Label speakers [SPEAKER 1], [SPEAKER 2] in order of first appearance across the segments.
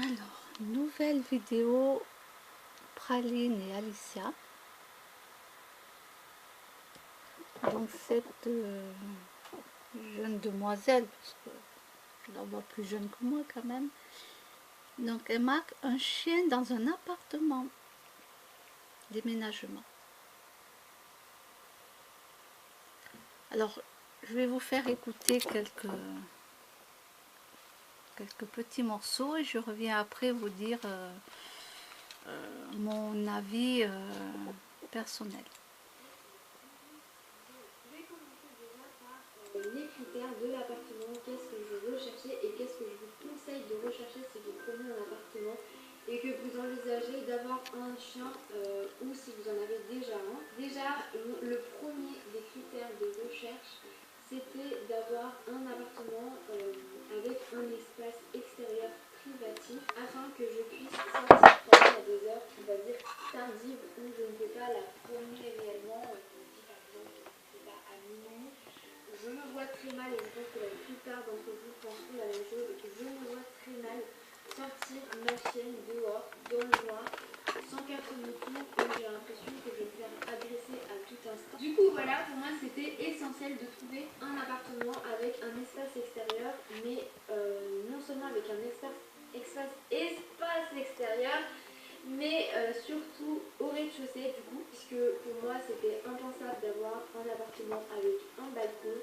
[SPEAKER 1] Alors, nouvelle vidéo Praline et Alicia. Donc cette jeune demoiselle, parce que je la vois plus jeune que moi quand même, donc elle marque un chien dans un appartement, déménagement. Alors, je vais vous faire écouter quelques petits morceaux et je reviens après vous dire mon avis personnel.
[SPEAKER 2] Je vais commencer déjà par les critères de l'appartement, qu'est-ce que je recherchais et qu'est-ce que je vous conseille de rechercher si vous prenez un appartement et que vous envisagez d'avoir un chien ou si vous en avez déjà un. Déjà, le premier des critères de recherche, c'était d'avoir un appartement avec un espace extérieur privatif afin que je puisse sortir pendant à des heures, on va dire tardives, où je ne peux pas la promener réellement. À minuit. Je me vois très mal, et je pense que la plupart d'entre vous penseront la même chose, je me vois très mal sortir ma chienne dehors, dans le noir, sans qu'elle me tourne, et j'ai l'impression que je vais me faire agresser à tout instant. Du coup, voilà, pour moi, c'était essentiel de trouver un appartement avec un espace extérieur, mais non seulement avec un espace extérieur, mais surtout au rez-de-chaussée du coup, puisque pour moi c'était impensable d'avoir un appartement avec un balcon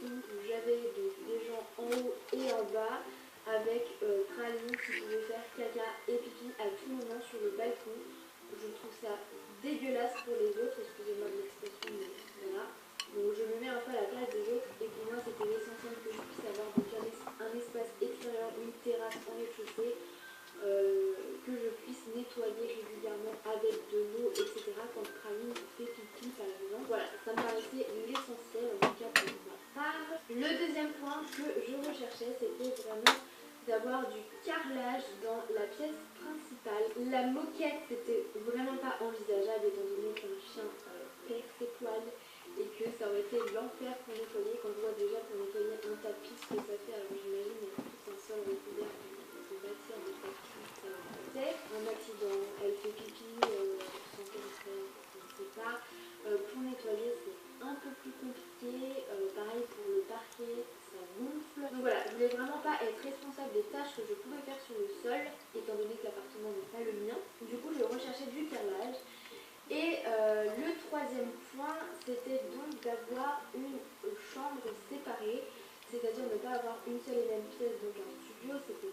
[SPEAKER 2] où j'avais des gens en haut et en bas avec Praline qui pouvait faire caca et pipi à tout moment sur le balcon. Je trouve ça dégueulasse pour les autres, excusez-moi de l'expression, mais voilà. Donc je me mets un peu à la place des autres et pour moi c'était essentiel que je puisse avoir donc un espace extérieur, une terrasse en rez-de-chaussée, que je puisse nettoyer régulièrement avec de l'eau, etc. quand Praline fait pipi par exemple. Voilà, ça me paraissait l'essentiel en tout cas pour ma part. Le deuxième point que je recherchais, c'était vraiment d'avoir du carrelage dans la pièce principale. La moquette, c'était vraiment pas envisageable étant donné qu'un chien perd ses poils et que ça aurait été l'enfer pour nettoyer. Quand je vois déjà pour nettoyer un tapis ce que ça fait, alors j'imagine tout un sol recouvert de matière de tapis. Un accident, elle fait pipi sans qu'elle je ne sais pas. Pour nettoyer, c'est un peu plus compliqué. Pareil pour le parquet, ça gonfle. Donc voilà, je voulais vraiment pas être responsable des tâches que je pouvais faire sur le sol, étant donné que l'appartement n'est pas le mien. Du coup, je recherchais du carrelage. Et le troisième point, c'était donc d'avoir une chambre séparée, c'est-à-dire ne pas avoir une seule et même pièce, donc un studio. C'était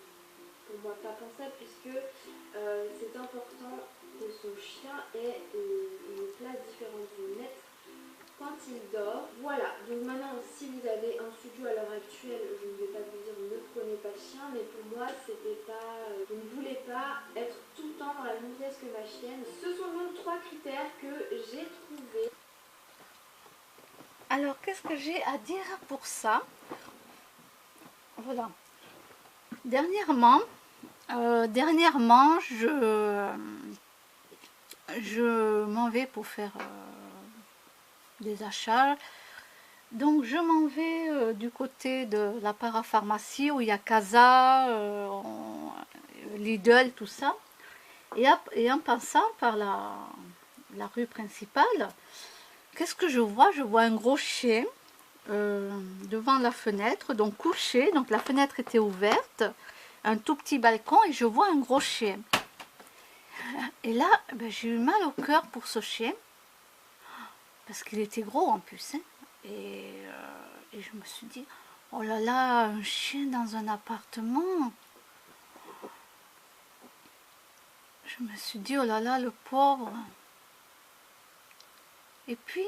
[SPEAKER 2] pour moi pas pensable puisque c'est important que son chien ait une place différente du net quand il dort. Voilà, donc maintenant si vous avez un studio à l'heure actuelle, je ne vais pas vous dire ne prenez pas de chien, mais pour moi c'était pas, je ne voulais pas être tout le temps dans la même pièce que ma chienne. Ce sont donc 3 critères que j'ai trouvés.
[SPEAKER 1] Alors, qu'est-ce que j'ai à dire pour ça? Voilà. Dernièrement, je m'en vais pour faire des achats. Donc je m'en vais du côté de la parapharmacie où il y a Casa, Lidl, tout ça. Et en passant par la rue principale, qu'est-ce que je vois? Je vois un gros chien devant la fenêtre, donc couché, donc la fenêtre était ouverte, un tout petit balcon et je vois un gros chien. Et là, ben, j'ai eu mal au cœur pour ce chien, parce qu'il était gros en plus. Hein. Et je me suis dit, oh là là, un chien dans un appartement. Je me suis dit, oh là là, le pauvre. Et puis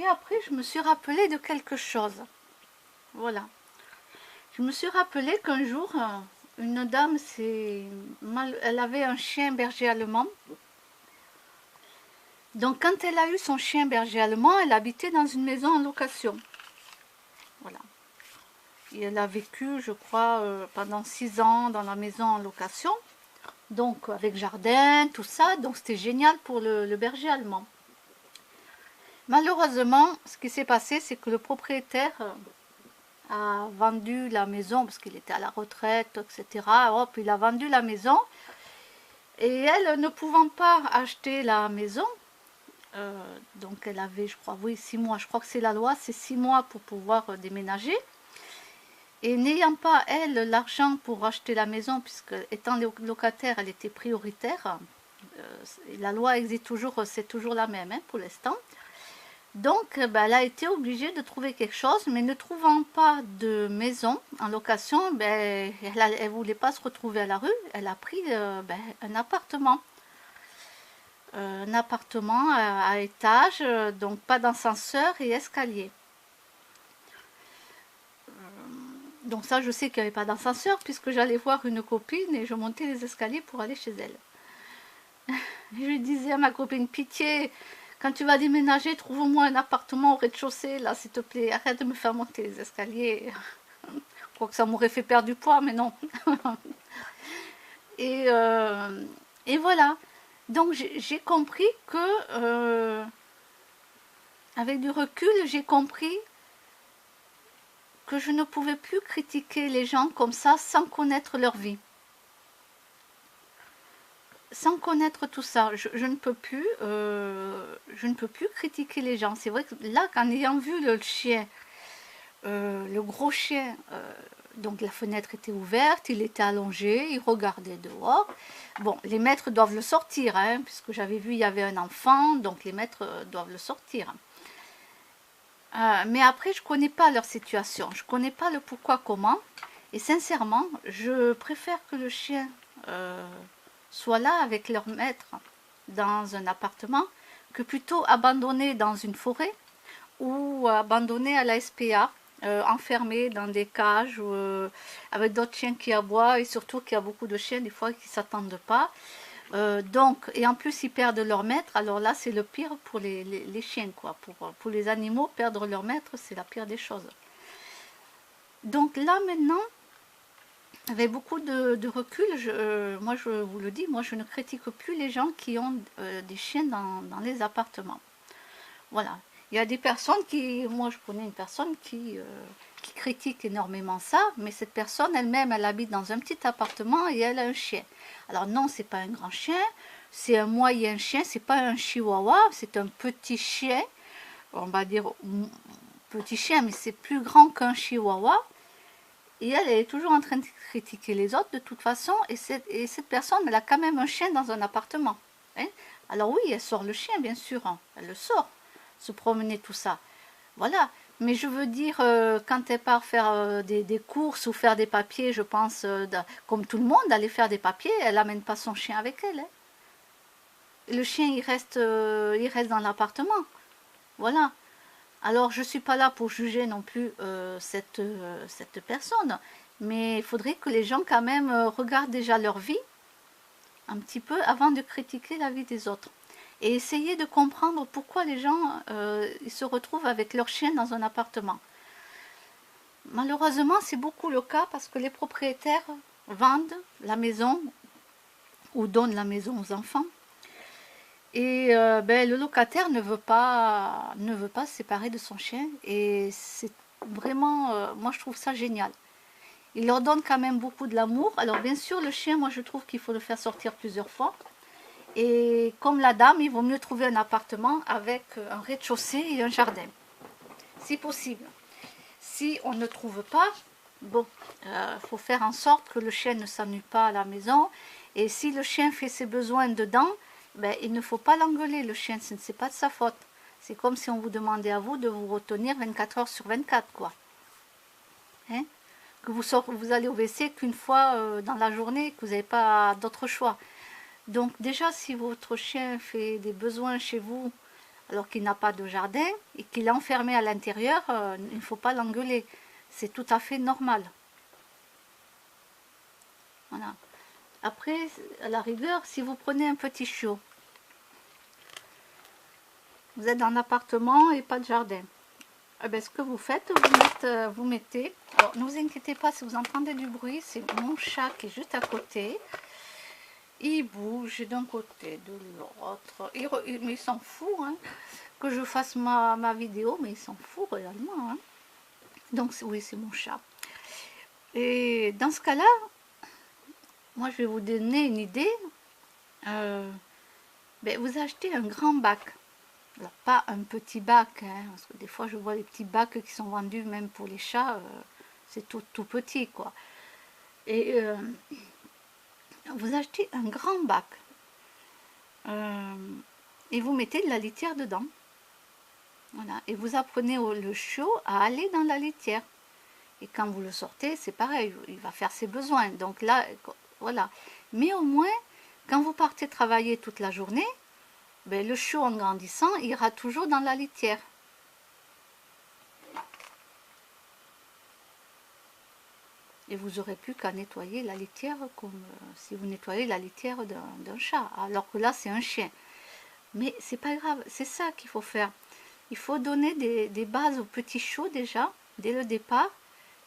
[SPEAKER 1] après, je me suis rappelé de quelque chose. Voilà. Je me suis rappelé qu'un jour, une dame, elle avait un chien berger allemand. Donc quand elle a eu son chien berger allemand, elle habitait dans une maison en location. Voilà. Et elle a vécu, je crois, pendant 6 ans dans la maison en location. Donc avec jardin, tout ça. Donc c'était génial pour le berger allemand. Malheureusement, ce qui s'est passé, c'est que le propriétaire a vendu la maison parce qu'il était à la retraite, etc. Hop, il a vendu la maison. Et elle, ne pouvant pas acheter la maison, donc elle avait, je crois, oui, 6 mois. Je crois que c'est la loi, c'est 6 mois pour pouvoir déménager. Et n'ayant pas, elle, l'argent pour acheter la maison, puisque étant locataire, elle était prioritaire, la loi existe toujours, c'est toujours la même hein, pour l'instant. Donc, ben, elle a été obligée de trouver quelque chose, mais ne trouvant pas de maison en location, ben, elle ne voulait pas se retrouver à la rue, elle a pris ben, un appartement. Un appartement à étage, donc pas d'ascenseur et escalier. Donc ça, je sais qu'il n'y avait pas d'ascenseur puisque j'allais voir une copine et je montais les escaliers pour aller chez elle. Je lui disais à ma copine, pitié, quand tu vas déménager, trouve-moi un appartement au rez-de-chaussée, là, s'il te plaît, arrête de me faire monter les escaliers. Je crois que ça m'aurait fait perdre du poids, mais non. et, et voilà. Donc j'ai compris que, avec du recul, j'ai compris que je ne pouvais plus critiquer les gens comme ça sans connaître leur vie. Sans connaître tout ça, je ne peux plus, critiquer les gens. C'est vrai que là, en ayant vu le chien, le gros chien, donc la fenêtre était ouverte, il était allongé, il regardait dehors. Bon, les maîtres doivent le sortir, hein, puisque j'avais vu il y avait un enfant, donc les maîtres doivent le sortir. Mais après, je ne connais pas leur situation, je ne connais pas le pourquoi, comment. Et sincèrement, je préfère que le chien soit là avec leur maître dans un appartement que plutôt abandonné dans une forêt ou abandonné à la SPA, enfermé dans des cages avec d'autres chiens qui aboient et surtout qu'il y a beaucoup de chiens des fois qui ne s'attendent pas. Donc, et en plus ils perdent leur maître, alors là c'est le pire pour les chiens quoi. Pour les animaux, perdre leur maître c'est la pire des choses. Donc là maintenant, avec beaucoup de recul, moi je vous le dis, moi je ne critique plus les gens qui ont des chiens dans les appartements. Voilà. Il y a des personnes qui, moi je connais une personne qui critique énormément ça, mais cette personne elle-même, elle habite dans un petit appartement et elle a un chien. Alors non, c'est pas un grand chien, c'est un moyen chien, c'est pas un chihuahua, c'est un petit chien, on va dire petit chien, mais c'est plus grand qu'un chihuahua. Et elle est toujours en train de critiquer les autres de toute façon, et cette personne, elle a quand même un chien dans un appartement. Hein. Alors oui, elle sort le chien, bien sûr, hein, elle le sort, se promener, tout ça. Voilà. Mais je veux dire, quand elle part faire des courses ou faire des papiers, je pense, comme tout le monde, aller faire des papiers, elle n'amène pas son chien avec elle. Hein. Le chien, il reste dans l'appartement. Voilà. Alors, je ne suis pas là pour juger non plus cette personne, mais il faudrait que les gens quand même regardent déjà leur vie un petit peu avant de critiquer la vie des autres. Et essayer de comprendre pourquoi les gens ils se retrouvent avec leur chien dans un appartement. Malheureusement, c'est beaucoup le cas parce que les propriétaires vendent la maison ou donnent la maison aux enfants. Et ben, le locataire ne veut pas se séparer de son chien. Et c'est vraiment, moi je trouve ça génial. Il leur donne quand même beaucoup de l'amour. Alors bien sûr, le chien, moi je trouve qu'il faut le faire sortir plusieurs fois. Et comme la dame, il vaut mieux trouver un appartement avec un rez-de-chaussée et un jardin, si possible. Si on ne trouve pas, bon, faut faire en sorte que le chien ne s'ennuie pas à la maison. Et si le chien fait ses besoins dedans, ben, il ne faut pas l'engueuler, le chien, ce n'est pas de sa faute. C'est comme si on vous demandait à vous de vous retenir 24 heures sur 24, quoi. Hein? Que vous allez au WC qu'une fois dans la journée, que vous n'avez pas d'autre choix. Donc déjà, si votre chien fait des besoins chez vous, alors qu'il n'a pas de jardin, et qu'il est enfermé à l'intérieur, il ne faut pas l'engueuler. C'est tout à fait normal. Voilà. Après, à la rigueur, si vous prenez un petit chiot, vous êtes dans un appartement et pas de jardin, eh bien, ce que vous faites, vous mettez, alors ne vous inquiétez pas si vous entendez du bruit, c'est mon chat qui est juste à côté. Il bouge d'un côté, de l'autre. Mais il s'en fout hein, que je fasse ma vidéo, mais il s'en fout réellement. Hein. Donc oui, c'est mon chat. Et dans ce cas-là, moi je vais vous donner une idée. Vous achetez un grand bac. Alors, pas un petit bac, hein, parce que des fois je vois les petits bacs qui sont vendus même pour les chats, c'est tout petit quoi. Et vous achetez un grand bac et vous mettez de la litière dedans. Voilà. Et vous apprenez le chiot à aller dans la litière. Et quand vous le sortez, c'est pareil, il va faire ses besoins. Donc là, voilà. Mais au moins, quand vous partez travailler toute la journée, le chiot en grandissant ira toujours dans la litière. Et vous n'aurez plus qu'à nettoyer la litière comme si vous nettoyez la litière d'un chat. Alors que là, c'est un chien. Mais c'est pas grave, c'est ça qu'il faut faire. Il faut donner des bases au petit chiot déjà, dès le départ.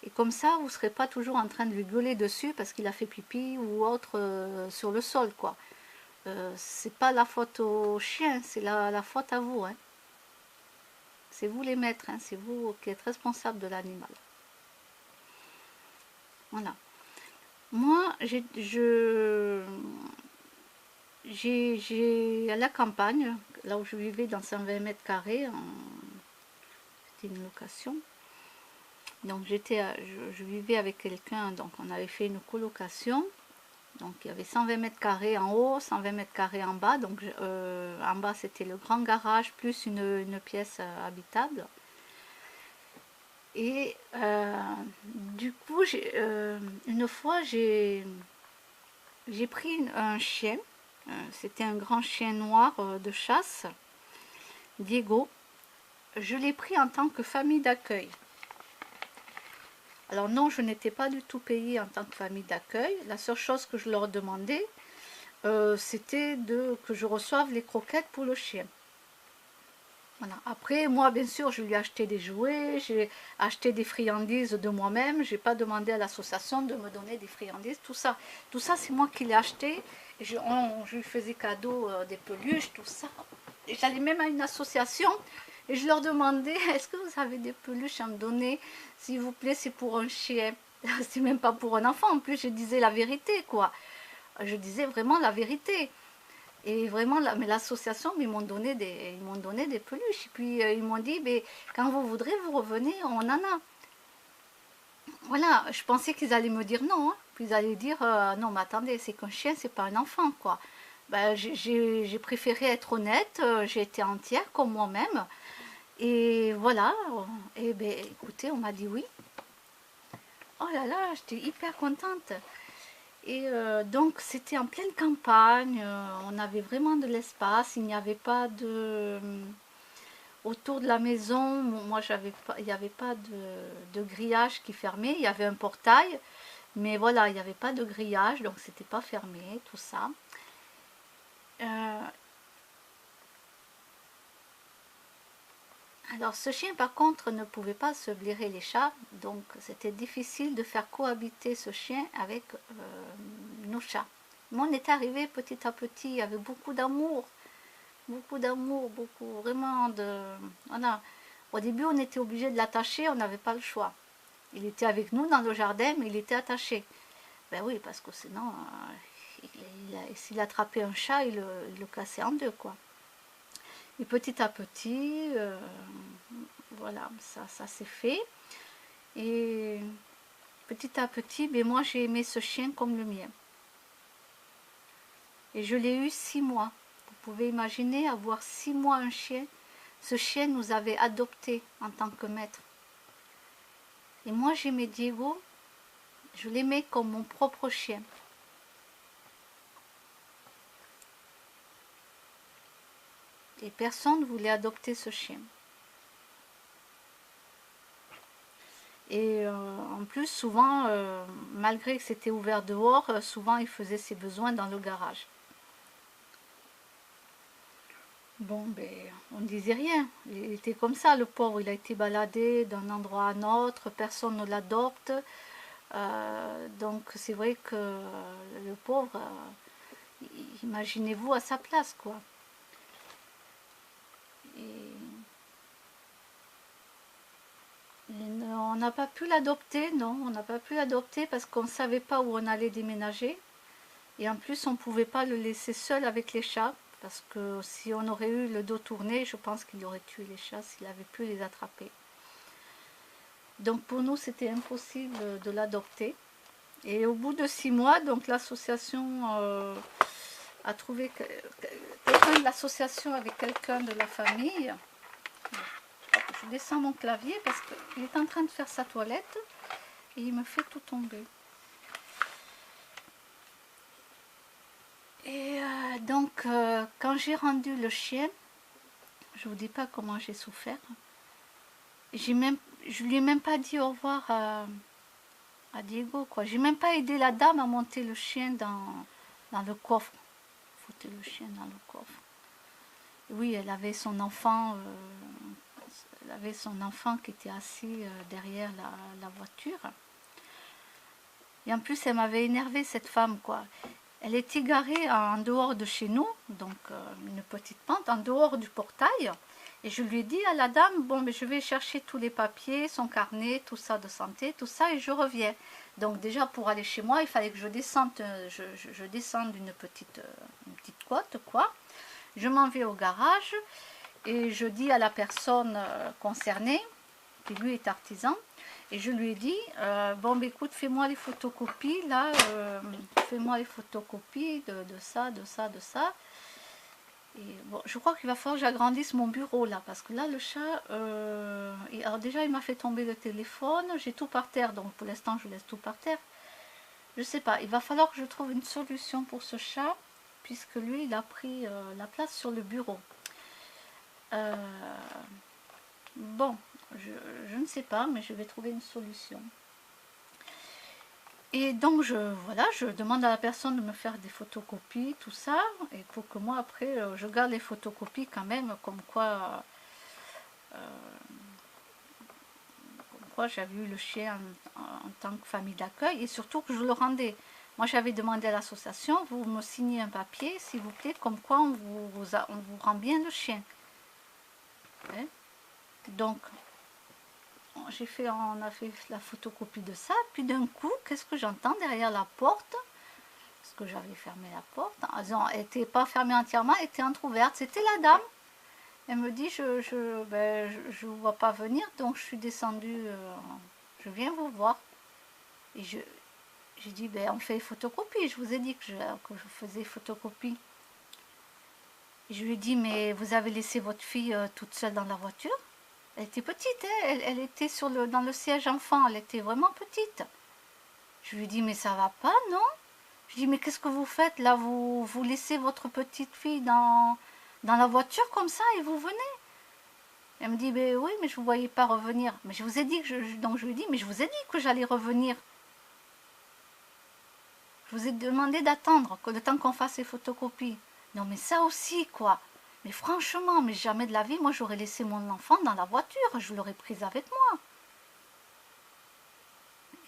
[SPEAKER 1] Et comme ça, vous ne serez pas toujours en train de lui gueuler dessus parce qu'il a fait pipi ou autre sur le sol, quoi. C'est pas la faute au chien, c'est la faute à vous. Hein. C'est vous les maîtres, hein. C'est vous qui êtes responsable de l'animal. Voilà. Moi, j'ai à la campagne, là où je vivais dans 120 mètres carrés, c'était une location. Donc je vivais avec quelqu'un, donc on avait fait une colocation. Donc il y avait 120 mètres carrés en haut, 120 mètres carrés en bas. Donc en bas c'était le grand garage plus une pièce habitable. Et du coup, une fois j'ai pris un chien. C'était un grand chien noir de chasse, Diego. Je l'ai pris en tant que famille d'accueil. Alors non, je n'étais pas du tout payée en tant que famille d'accueil. La seule chose que je leur demandais, c'était que je reçoive les croquettes pour le chien. Voilà. Après, moi, bien sûr, je lui ai acheté des jouets, j'ai acheté des friandises de moi-même. Je n'ai pas demandé à l'association de me donner des friandises, tout ça. Tout ça, c'est moi qui l'ai acheté. Et je lui faisais cadeau des peluches, tout ça. Et j'allais même à une association et je leur demandais, est-ce que vous avez des peluches à me donner? S'il vous plaît, c'est pour un chien. C'est même pas pour un enfant. En plus, je disais la vérité, quoi. Je disais vraiment la vérité. Et vraiment, mais l'association, ils m'ont donné des peluches. Et puis, ils m'ont dit, quand vous voudrez, vous revenez, on en a. Voilà, je pensais qu'ils allaient me dire non. Hein. Puis ils allaient dire, non, mais attendez, c'est qu'un chien, c'est pas un enfant, quoi. J'ai préféré être honnête, j'ai été entière comme moi-même. Et voilà, et écoutez, on m'a dit oui. Oh là là, j'étais hyper contente. Et donc c'était en pleine campagne, on avait vraiment de l'espace, il n'y avait pas de... Autour de la maison, moi il n'y avait pas de grillage qui fermait, il y avait un portail, mais voilà, il n'y avait pas de grillage, donc c'était pas fermé, tout ça. Alors ce chien par contre ne pouvait pas se blairer les chats, donc c'était difficile de faire cohabiter ce chien avec nos chats. Mais on est arrivé petit à petit avec beaucoup d'amour, beaucoup vraiment de... Voilà. Au début on était obligé de l'attacher, on n'avait pas le choix. Il était avec nous dans le jardin, mais il était attaché. Ben oui, parce que sinon, s'il attrapait un chat, il le cassait en deux, quoi. Et petit à petit, voilà, ça s'est fait. Et petit à petit, moi j'ai aimé ce chien comme le mien. Et je l'ai eu 6 mois. Vous pouvez imaginer avoir 6 mois un chien. Ce chien nous avait adoptés en tant que maître. Et moi j'aimais Diego, je l'aimais comme mon propre chien. Et personne ne voulait adopter ce chien. Et en plus, souvent, malgré que c'était ouvert dehors, souvent il faisait ses besoins dans le garage. Bon, on ne disait rien. Il était comme ça, le pauvre. Il a été baladé d'un endroit à un autre, personne ne l'adopte. Donc c'est vrai que le pauvre, imaginez-vous à sa place, quoi. On n'a pas pu l'adopter, non, on n'a pas pu l'adopter parce qu'on ne savait pas où on allait déménager. Et en plus, on ne pouvait pas le laisser seul avec les chats, parce que si on aurait eu le dos tourné, je pense qu'il aurait tué les chats s'il avait pu les attraper. Donc pour nous, c'était impossible de l'adopter. Et au bout de 6 mois, donc l'association a trouvé quelqu'un de l'association avec quelqu'un de la famille. Je descends mon clavier parce qu'il est en train de faire sa toilette et il me fait tout tomber. Et donc, quand j'ai rendu le chien, je ne vous dis pas comment j'ai souffert. Je lui ai même pas dit au revoir à Diego, quoi. J'ai même pas aidé la dame à monter le chien dans le coffre. Foutait le chien dans le coffre. Oui, elle avait son enfant. Elle avait son enfant qui était assis derrière la voiture. Et en plus, elle m'avait énervé cette femme, quoi. Elle était garée en dehors de chez nous, donc une petite pente, en dehors du portail. Et je lui ai dit à la dame, bon, mais je vais chercher tous les papiers, son carnet, tout ça de santé, tout ça, et je reviens. Donc déjà, pour aller chez moi, il fallait que je descende, je descende une petite côte, quoi. Je m'en vais au garage, et je dis à la personne concernée, qui lui est artisan, et je lui ai dit, bon, bah, écoute, fais-moi les photocopies, là, fais-moi les photocopies de ça, de ça, de ça. Et bon, je crois qu'il va falloir que j'agrandisse mon bureau, là, parce que là, le chat, alors déjà, il m'a fait tomber le téléphone, j'ai tout par terre, donc pour l'instant, je laisse tout par terre. Je sais pas, il va falloir que je trouve une solution pour ce chat, puisque lui, il a pris la place sur le bureau. Bon, je ne sais pas, mais je vais trouver une solution. Et donc, voilà, je demande à la personne de me faire des photocopies, tout ça, et pour que moi, après, je garde les photocopies quand même, comme quoi j'avais eu le chien en tant que famille d'accueil, et surtout que je le rendais. Moi, j'avais demandé à l'association, vous me signez un papier, s'il vous plaît, comme quoi on vous rend bien le chien. Hein? Donc, on a fait la photocopie de ça, puis d'un coup, qu'est-ce que j'entends derrière la porte? Parce que j'avais fermé la porte. Elle n'était pas fermée entièrement, elle était entrouverte. C'était la dame. Elle me dit, je ne vois pas venir, donc je suis descendue, je viens vous voir. Et j'ai dit, ben, on fait photocopie. Je vous ai dit que je faisais photocopie. Et je lui ai dit, mais vous avez laissé votre fille toute seule dans la voiture? Elle était petite, hein, elle était dans le siège enfant, elle était vraiment petite. Je lui ai dit, mais ça va pas, non? Je dis, mais qu'est-ce que vous faites là? Vous laissez votre petite fille dans la voiture comme ça et vous venez? Elle me dit, ben oui, mais je ne vous voyais pas revenir. Mais je vous ai dit donc je lui ai dit, mais je vous ai dit que j'allais revenir. Je vous ai demandé d'attendre, le temps qu'on fasse les photocopies. Non, mais ça aussi, quoi. Mais franchement, mais jamais de la vie, moi j'aurais laissé mon enfant dans la voiture, je l'aurais prise avec moi.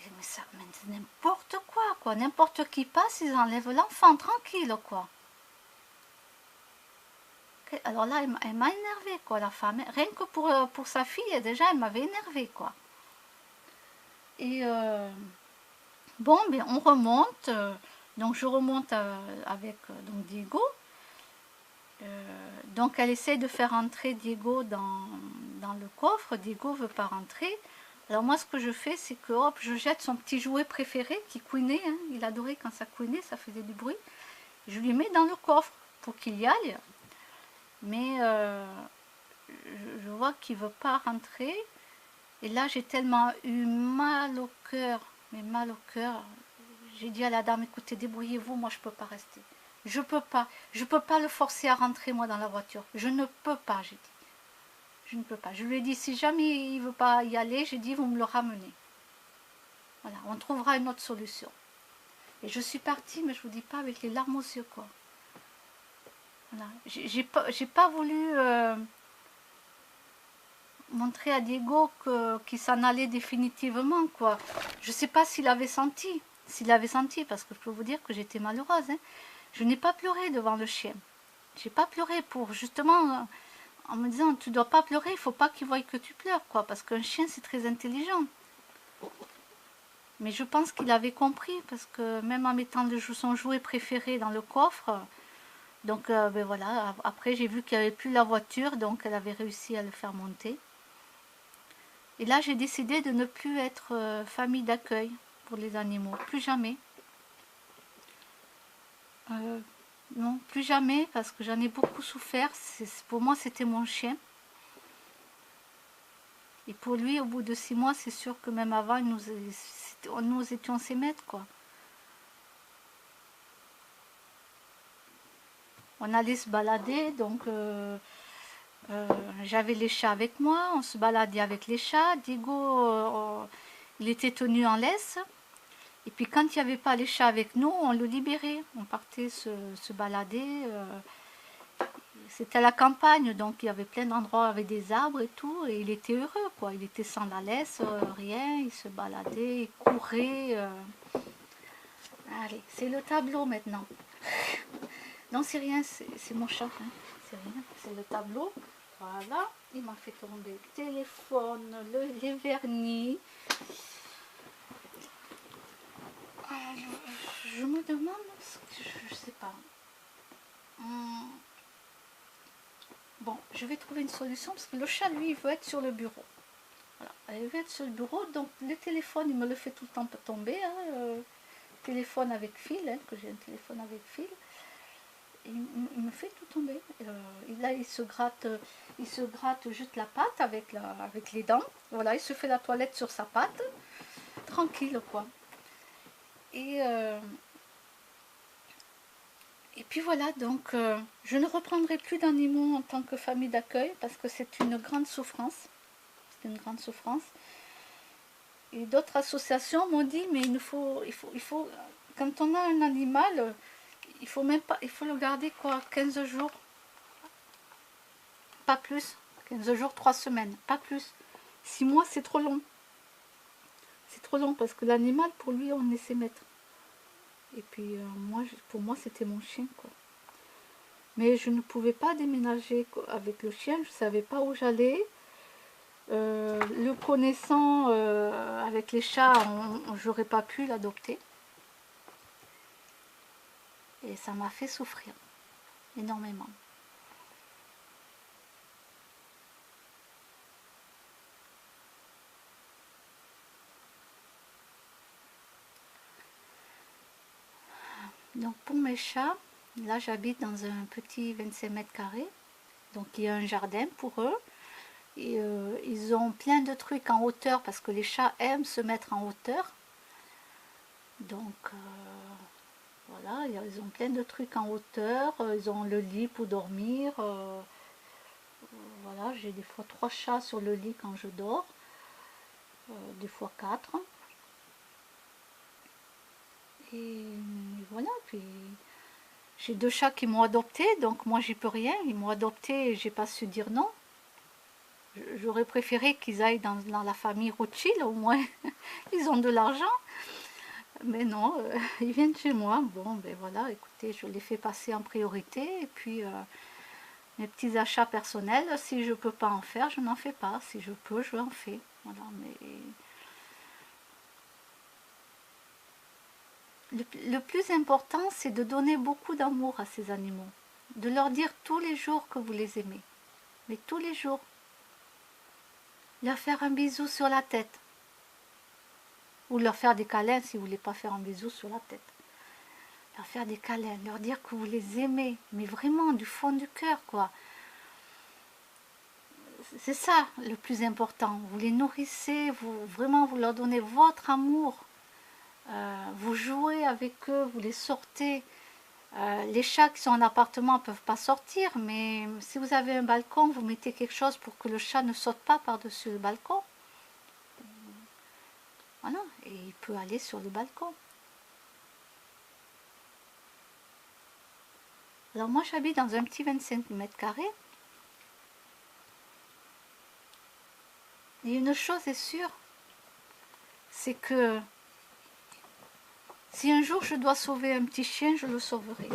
[SPEAKER 1] Mais c'est n'importe quoi. N'importe qui passe, ils enlèvent l'enfant, tranquille, quoi. Alors là, elle m'a énervée, quoi, la femme. Rien que pour sa fille, déjà, elle m'avait énervée, quoi. Et bon, ben, on remonte. Donc, je remonte avec donc Diego. Donc, elle essaie de faire entrer Diego dans le coffre. Diego ne veut pas rentrer. Alors, moi, ce que je fais, c'est que hop, je jette son petit jouet préféré qui couinait. Hein. Il adorait quand ça couinait, ça faisait du bruit. Je lui mets dans le coffre pour qu'il y aille. Mais je vois qu'il ne veut pas rentrer. Et là, j'ai tellement eu mal au cœur. Mais mal au cœur. J'ai dit à la dame, écoutez, débrouillez-vous, moi je ne peux pas rester. Je ne peux pas. Je ne peux pas le forcer à rentrer, moi, dans la voiture. Je ne peux pas, j'ai dit. Je ne peux pas. Je lui ai dit, si jamais il ne veut pas y aller, j'ai dit, vous me le ramenez. Voilà, on trouvera une autre solution. Et je suis partie, mais je ne vous dis pas, avec les larmes aux yeux, quoi. Voilà. J'ai pas voulu montrer à Diego qu'il s'en allait définitivement, quoi. Je ne sais pas s'il avait senti. S'il avait senti, parce que je peux vous dire que j'étais malheureuse. Hein. Je n'ai pas pleuré devant le chien. J'ai pas pleuré pour justement en me disant, tu dois pas pleurer, il faut pas qu'il voie que tu pleures, quoi, parce qu'un chien, c'est très intelligent. Mais je pense qu'il avait compris, parce que même en mettant son jouet préféré dans le coffre, donc ben voilà, après j'ai vu qu'il n'y avait plus la voiture, donc elle avait réussi à le faire monter. Et là, j'ai décidé de ne plus être famille d'accueil pour les animaux, plus jamais. Non, plus jamais, parce que j'en ai beaucoup souffert. Pour moi, c'était mon chien. Et pour lui, au bout de 6 mois, c'est sûr que même avant, nous étions ses maîtres, quoi. On allait se balader, donc j'avais les chats avec moi, on se baladait avec les chats. Diego, il était tenu en laisse. Et puis quand il n'y avait pas les chats avec nous, on le libérait. On partait se balader. C'était à la campagne, donc il y avait plein d'endroits avec des arbres et tout. Et il était heureux, quoi. Il était sans la laisse, rien. Il se baladait, il courait. Allez, c'est le tableau maintenant. Non, c'est rien, c'est mon chat. Hein. C'est rien, c'est le tableau. Voilà, il m'a fait tomber le téléphone, les vernis. Je me demande, je sais pas. Bon, je vais trouver une solution parce que le chat, lui, il veut être sur le bureau. Voilà, il veut être sur le bureau, donc le téléphone, il me le fait tout le temps tomber. Hein, téléphone avec fil, hein, que j'ai un téléphone avec fil. Il me fait tout tomber. Et là, il se gratte juste la patte avec les dents. Voilà, il se fait la toilette sur sa patte. Tranquille, quoi. Et puis voilà, donc je ne reprendrai plus d'animaux en tant que famille d'accueil parce que c'est une grande souffrance. C'est une grande souffrance. Et d'autres associations m'ont dit, mais il faut, quand on a un animal, il faut même pas, il faut le garder quoi, 15 jours, pas plus, 15 jours, 3 semaines, pas plus. 6 mois, c'est trop long. C'est trop long parce que l'animal, pour lui, on est ses maîtres. Et puis pour moi, c'était mon chien, quoi. Mais je ne pouvais pas déménager avec le chien, je ne savais pas où j'allais. Le connaissant avec les chats, j'aurais pas pu l'adopter. Et ça m'a fait souffrir énormément. Donc pour mes chats, là j'habite dans un petit 25 mètres carrés. Donc il y a un jardin pour eux. Et ils ont plein de trucs en hauteur parce que les chats aiment se mettre en hauteur. Donc voilà, ils ont plein de trucs en hauteur. Ils ont le lit pour dormir. Voilà, j'ai des fois 3 chats sur le lit quand je dors. Des fois 4. Et voilà, puis j'ai 2 chats qui m'ont adopté, donc moi j'y peux rien. Ils m'ont adopté et j'ai pas su dire non. J'aurais préféré qu'ils aillent dans la famille Rothschild, au moins ils ont de l'argent. Mais non, ils viennent chez moi. Bon, ben voilà, écoutez, je les fais passer en priorité. Et puis, mes petits achats personnels, si je ne peux pas en faire, je n'en fais pas. Si je peux, je en fais. Voilà, mais le plus important, c'est de donner beaucoup d'amour à ces animaux. De leur dire tous les jours que vous les aimez. Mais tous les jours. Leur faire un bisou sur la tête. Ou leur faire des câlins si vous ne voulez pas faire un bisou sur la tête. Leur faire des câlins, leur dire que vous les aimez, mais vraiment du fond du cœur, quoi. C'est ça le plus important. Vous les nourrissez, vraiment vous leur donnez votre amour. Vous jouez avec eux, vous les sortez. Les chats qui sont en appartement ne peuvent pas sortir, mais si vous avez un balcon, vous mettez quelque chose pour que le chat ne saute pas par-dessus le balcon. Voilà, et il peut aller sur le balcon. Alors moi j'habite dans un petit 25 mètres carrés. Et une chose est sûre, c'est que si un jour je dois sauver un petit chien, je le sauverai.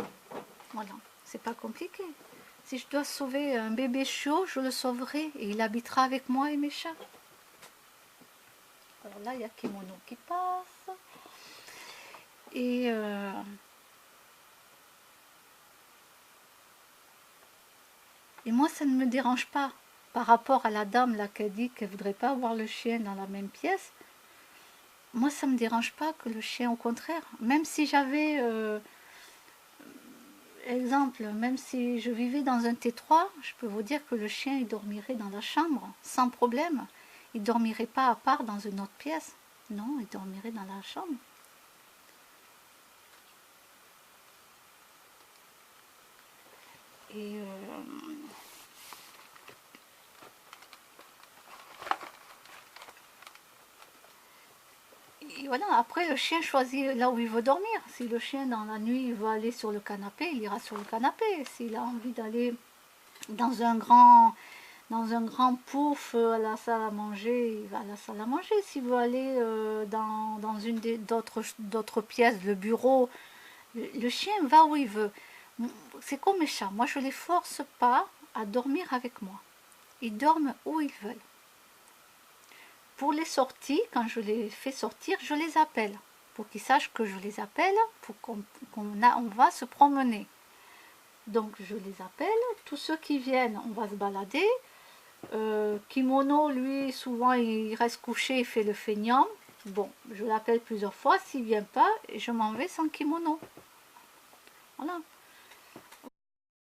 [SPEAKER 1] Voilà, c'est pas compliqué. Si je dois sauver un bébé chiot, je le sauverai et il habitera avec moi et mes chats. Alors là, il y a Kimono qui passe. Et moi, ça ne me dérange pas. Par rapport à la dame là qui a dit qu'elle ne voudrait pas avoir le chien dans la même pièce, moi, ça ne me dérange pas que le chien, au contraire. Même si j'avais, exemple, même si je vivais dans un T3, je peux vous dire que le chien, il dormirait dans la chambre, sans problème. Il ne dormirait pas à part dans une autre pièce. Non, il dormirait dans la chambre. Et voilà, après le chien choisit là où il veut dormir. Si le chien dans la nuit il veut aller sur le canapé, il ira sur le canapé. S'il a envie d'aller dans un grand pouf à la salle à manger, il va à la salle à manger. S'il veut aller dans une d'autres pièces, le bureau, le chien va où il veut. C'est comme mes chats, moi je ne les force pas à dormir avec moi. Ils dorment où ils veulent. Pour les sorties, quand je les fais sortir, je les appelle. Pour qu'ils sachent que je les appelle, pour on va se promener. Donc je les appelle, tous ceux qui viennent, on va se balader. Kimono, lui, souvent il reste couché, il fait le feignant. Bon, je l'appelle plusieurs fois, s'il ne vient pas, je m'en vais sans kimono. Voilà.